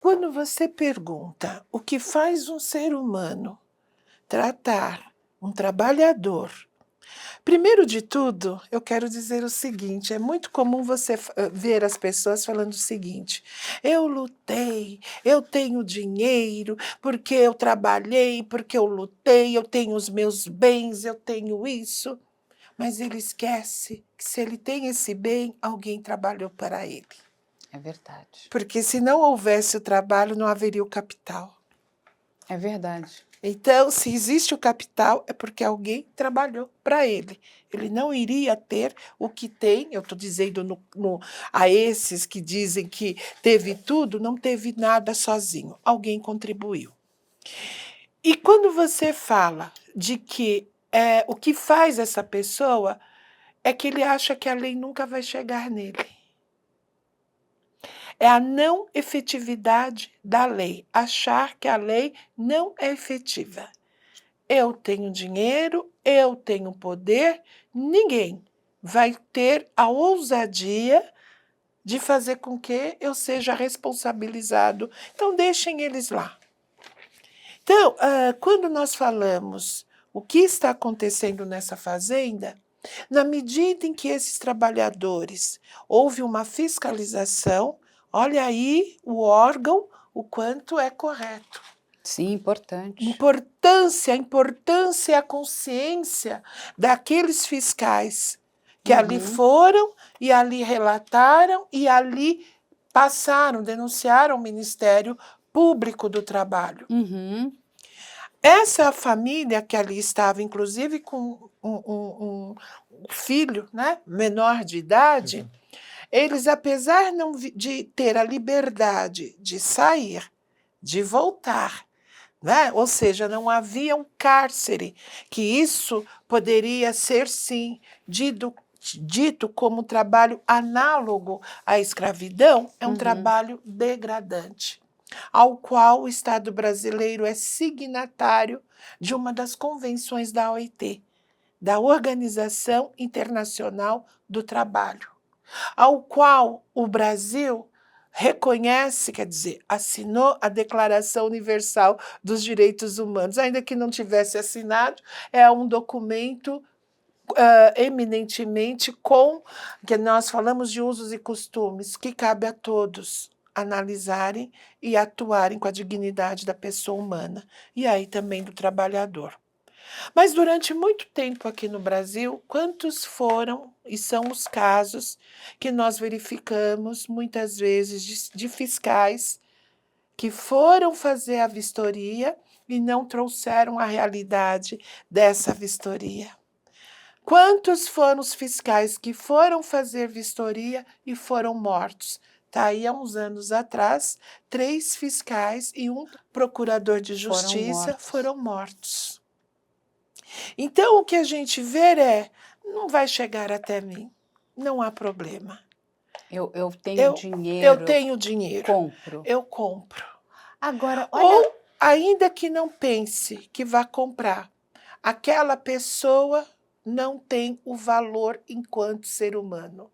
Quando você pergunta o que faz um ser humano tratar um trabalhador, primeiro de tudo, eu quero dizer o seguinte: é muito comum você ver as pessoas falando o seguinte: eu lutei, eu tenho dinheiro, porque eu trabalhei, porque eu lutei, eu tenho os meus bens, eu tenho isso. Mas ele esquece que se ele tem esse bem, alguém trabalhou para ele. É verdade. Porque se não houvesse o trabalho, não haveria o capital. É verdade. Então, se existe o capital, é porque alguém trabalhou para ele. Ele não iria ter o que tem, eu estou dizendo a esses que dizem que teve tudo, não teve nada sozinho. Alguém contribuiu. E quando você fala de que o que faz essa pessoa é que ele acha que a lei nunca vai chegar nele. É a não efetividade da lei, achar que a lei não é efetiva. Eu tenho dinheiro, eu tenho poder, ninguém vai ter a ousadia de fazer com que eu seja responsabilizado. Então, deixem eles lá. Então, quando nós falamos o que está acontecendo nessa fazenda, na medida em que esses trabalhadores houve uma fiscalização, olha aí o órgão, o quanto é correto. Sim, importante. A importância e a consciência daqueles fiscais que ali foram e ali relataram e ali passaram, denunciaram o Ministério Público do Trabalho. Essa família que ali estava, inclusive com um filho, né, menor de idade, eles, apesar de ter a liberdade de sair, de voltar, né? Ou seja, não havia um cárcere, que isso poderia ser, sim, dito como trabalho análogo à escravidão, é um trabalho degradante, ao qual o Estado brasileiro é signatário de uma das convenções da OIT, da Organização Internacional do Trabalho, ao qual o Brasil reconhece, quer dizer, assinou a Declaração Universal dos Direitos Humanos, ainda que não tivesse assinado, é um documento eminentemente que nós falamos de usos e costumes, que cabe a todos analisarem e atuarem com a dignidade da pessoa humana, e aí também do trabalhador. Mas durante muito tempo aqui no Brasil, quantos foram e são os casos que nós verificamos muitas vezes de fiscais que foram fazer a vistoria e não trouxeram a realidade dessa vistoria? Quantos foram os fiscais que foram fazer vistoria e foram mortos? Está aí, há uns anos atrás, 3 fiscais e um procurador de justiça foram mortos. Então, o que a gente vê não vai chegar até mim, não há problema. Eu tenho dinheiro. Eu tenho dinheiro. Compro. Eu compro. Agora, olha. Ou, ainda que não pense que vá comprar, aquela pessoa não tem o valor enquanto ser humano.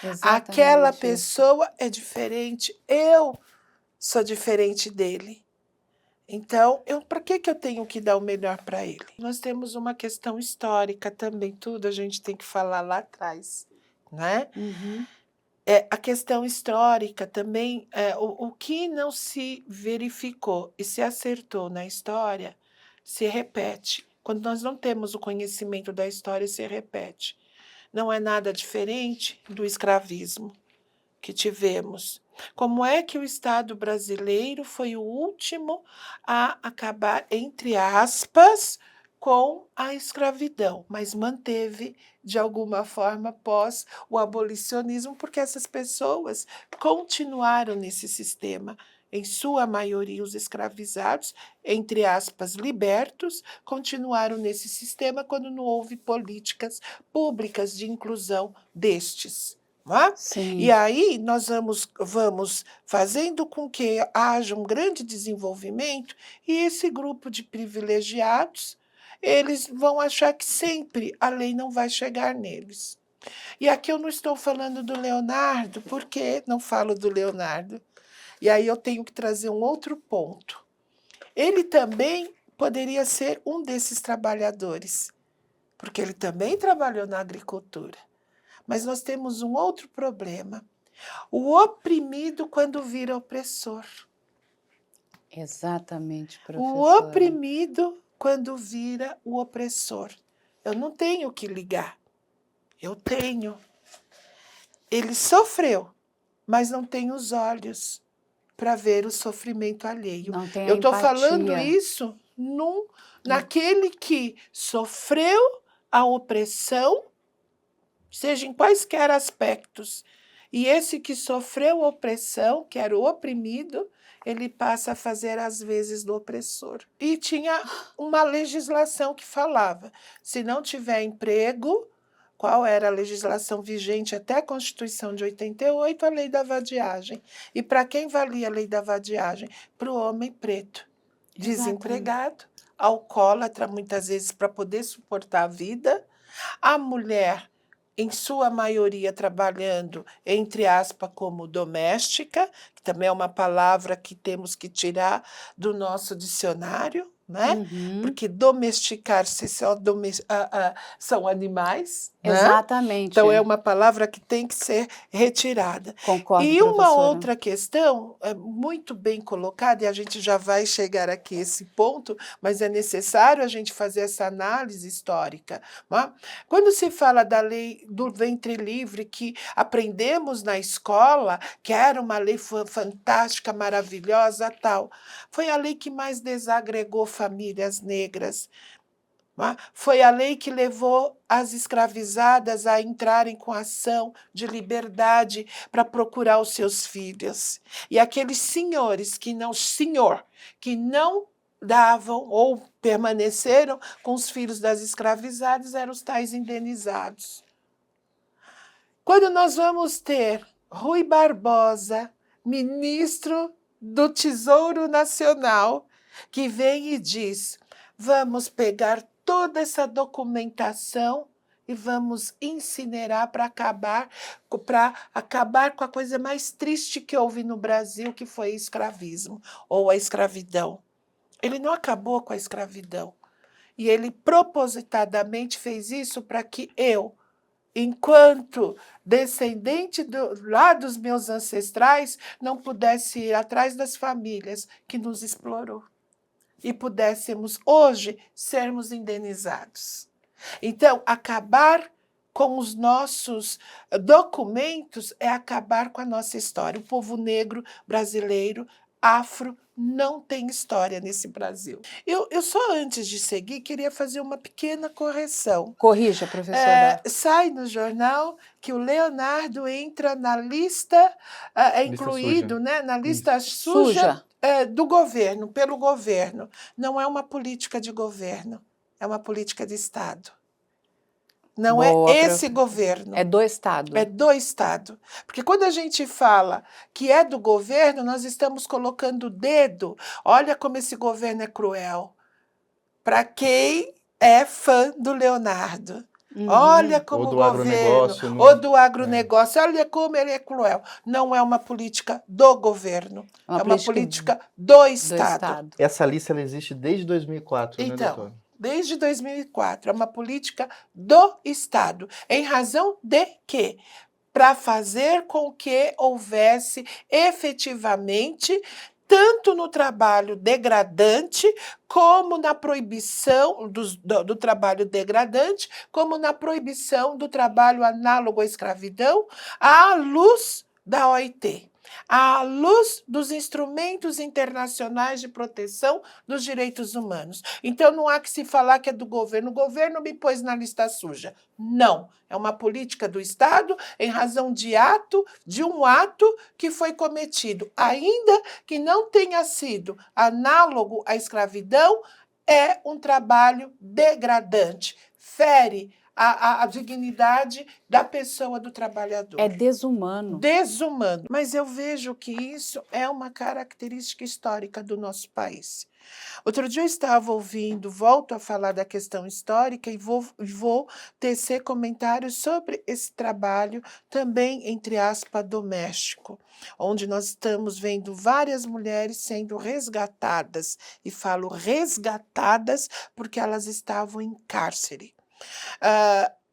Exatamente Aquela isso. pessoa é diferente, eu sou diferente dele. Então, para que eu tenho que dar o melhor para ele? Nós temos uma questão histórica também, tudo a gente tem que falar lá atrás, né? A questão histórica também, o que não se verificou e se acertou na história, se repete. Quando nós não temos o conhecimento da história, se repete. Não é nada diferente do escravismo que tivemos. Como é que o Estado brasileiro foi o último a acabar, entre aspas, com a escravidão, mas manteve, de alguma forma, após o abolicionismo, porque essas pessoas continuaram nesse sistema. Em sua maioria, os escravizados, entre aspas, libertos, continuaram nesse sistema quando não houve políticas públicas de inclusão destes. E aí nós vamos fazendo com que haja um grande desenvolvimento e esse grupo de privilegiados, eles vão achar que sempre a lei não vai chegar neles. E aqui eu não estou falando do Leonardo, por que não falo do Leonardo? E aí eu tenho que trazer um outro ponto. Ele também poderia ser um desses trabalhadores, porque ele também trabalhou na agricultura. Mas nós temos um outro problema. O oprimido quando vira opressor. Exatamente, O professora. oprimido quando vira o opressor. Eu não tenho que ligar. Eu tenho. Ele sofreu, mas não tem os olhos para ver o sofrimento alheio. Não tem a Eu estou falando empatia. isso naquele que sofreu a opressão, seja em quaisquer aspectos. E esse que sofreu a opressão, que era o oprimido, ele passa a fazer as vezes do opressor. E tinha uma legislação que falava, se não tiver emprego, qual era a legislação vigente até a Constituição de 88, a lei da vadiagem. E para quem valia a lei da vadiagem? Para o homem preto, desempregado, alcoólatra, muitas vezes para poder suportar a vida, a mulher, em sua maioria trabalhando, entre aspas, como doméstica, que também é uma palavra que temos que tirar do nosso dicionário, né? Uhum. Porque domesticar-se são animais, né? Exatamente. Então é uma palavra que tem que ser retirada. Concordo, E uma professora. outra questão, muito bem colocada, e a gente já vai chegar aqui a esse ponto, mas é necessário a gente fazer essa análise histórica. Né? Quando se fala da lei do ventre livre, que aprendemos na escola, que era uma lei fantástica, maravilhosa, tal, foi a lei que mais desagregou famílias negras. Foi a lei que levou as escravizadas a entrarem com ação de liberdade para procurar os seus filhos. E aqueles senhores que não davam ou permaneceram com os filhos das escravizadas eram os tais indenizados. Quando nós vamos ter Rui Barbosa, ministro do Tesouro Nacional, que vem e diz: vamos pegar toda essa documentação e vamos incinerar para acabar com a coisa mais triste que houve no Brasil, que foi o escravismo ou a escravidão. Ele não acabou com a escravidão. E ele propositadamente fez isso para que eu, enquanto descendente lá dos meus ancestrais, não pudesse ir atrás das famílias que nos explorou e pudéssemos hoje sermos indenizados. Então, acabar com os nossos documentos é acabar com a nossa história. O povo negro brasileiro, afro, não tem história nesse Brasil. Eu só, antes de seguir, queria fazer uma pequena correção. Corrija, professora. Sai no jornal que o Leonardo entra na lista, incluído, suja. né, na lista suja, Suja. do governo, pelo governo. Não é uma política de governo, é uma política de Estado. Não Boa, é esse governo. É do Estado. É do Estado. Porque quando a gente fala que é do governo, nós estamos colocando o dedo. Olha como esse governo é cruel. Para quem é fã do Leonardo. Olha como Ou do o governo, agronegócio, né? ou do agronegócio, olha como ele é cruel. Não é uma política do governo, é uma política do Estado. Essa lista ela existe desde 2004, né, Então, doutora? desde 2004, é uma política do Estado, em razão de quê? Para fazer com que houvesse efetivamente, tanto no trabalho degradante, como na proibição do trabalho degradante, como na proibição do trabalho análogo à escravidão, à luz da OIT. À luz dos instrumentos internacionais de proteção dos direitos humanos. Então, não há que se falar que é do governo. O governo me pôs na lista suja. Não. É uma política do Estado em razão de um ato que foi cometido. Ainda que não tenha sido análogo à escravidão, é um trabalho degradante. Fere a dignidade da pessoa, do trabalhador. É desumano. Desumano. Mas eu vejo que isso é uma característica histórica do nosso país. Outro dia eu estava ouvindo, volto a falar da questão histórica e vou tecer comentários sobre esse trabalho também, entre aspas, doméstico, onde nós estamos vendo várias mulheres sendo resgatadas, e falo resgatadas porque elas estavam em cárcere.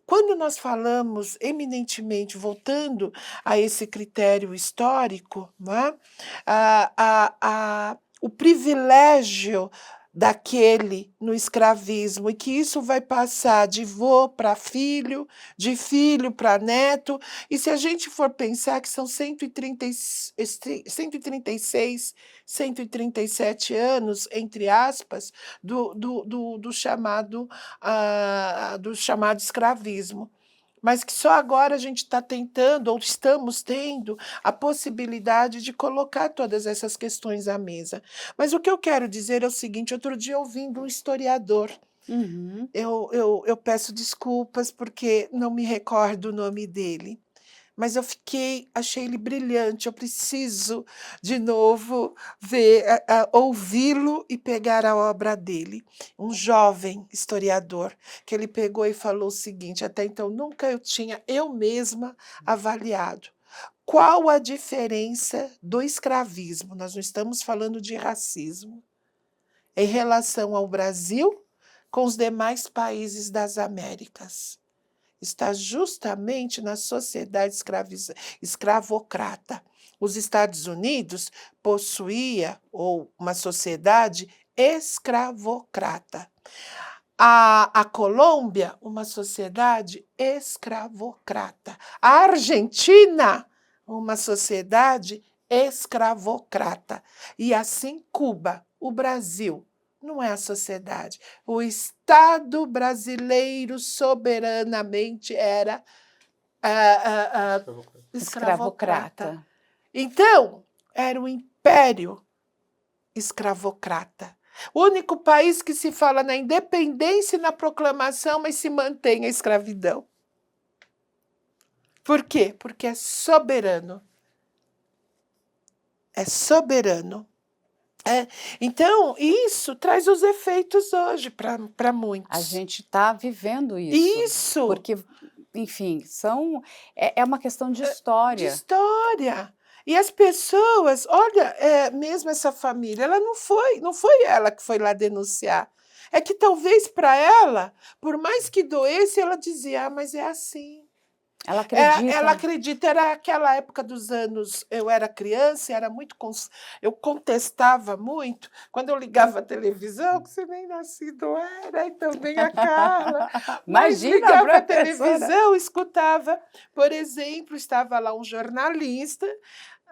Quando nós falamos eminentemente, voltando a esse critério histórico, né, o privilégio daquele no escravismo, e que isso vai passar de vô para filho, de filho para neto, e se a gente for pensar que são 136, 137 anos, entre aspas, do chamado escravismo, mas que só agora a gente está tentando, ou estamos tendo, a possibilidade de colocar todas essas questões à mesa. Mas o que eu quero dizer é o seguinte: outro dia, ouvindo um historiador, Uhum. eu peço desculpas porque não me recordo o nome dele, mas eu achei ele brilhante. Eu preciso de novo ver, ouvi-lo e pegar a obra dele. Um jovem historiador, que ele pegou e falou o seguinte: até então nunca eu tinha eu mesma avaliado qual a diferença do escravismo, nós não estamos falando de racismo, em relação ao Brasil com os demais países das Américas. Está justamente na sociedade escravocrata. Os Estados Unidos possuía uma sociedade escravocrata. A Colômbia, uma sociedade escravocrata. A Argentina, uma sociedade escravocrata. E assim Cuba, o Brasil. Não é a sociedade. O Estado brasileiro soberanamente era escravocrata. Então, era o império escravocrata. O único país que se fala na independência e na proclamação, mas se mantém a escravidão. Por quê? Porque é soberano. É soberano. Então, isso traz os efeitos hoje para muitos. A gente está vivendo isso. Isso! Porque, enfim, é uma questão de história. De história. E as pessoas, olha, mesmo essa família, ela não foi ela que foi lá denunciar. É que talvez para ela, por mais que doesse, ela dizia: mas é assim. Ela acredita. Ela acredita. Era aquela época dos anos, eu era criança, eu contestava muito. Quando eu ligava a televisão, que você nem nascido era, e também a Carla. Mas Imagina, ligava a professora. televisão, escutava. Por exemplo, estava lá um jornalista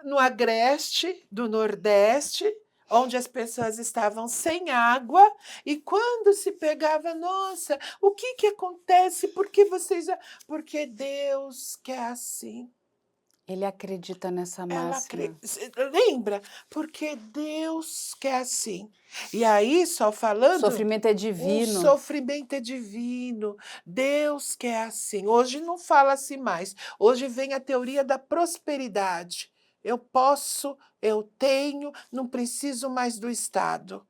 no Agreste do Nordeste, onde as pessoas estavam sem água, e quando se pegava, nossa, o que acontece? Por que vocês... Porque Deus quer assim. Ele acredita nessa máxima. Lembra? Porque Deus quer assim. E aí, só falando... O sofrimento é divino. O sofrimento é divino. Deus quer assim. Hoje não fala assim mais. Hoje vem a teoria da prosperidade. Eu posso, eu tenho, não preciso mais do Estado.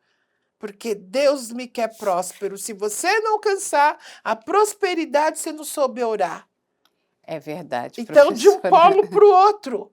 Porque Deus me quer próspero. Se você não alcançar a prosperidade, você não soube orar. É verdade, Então, de um professora. polo para o outro.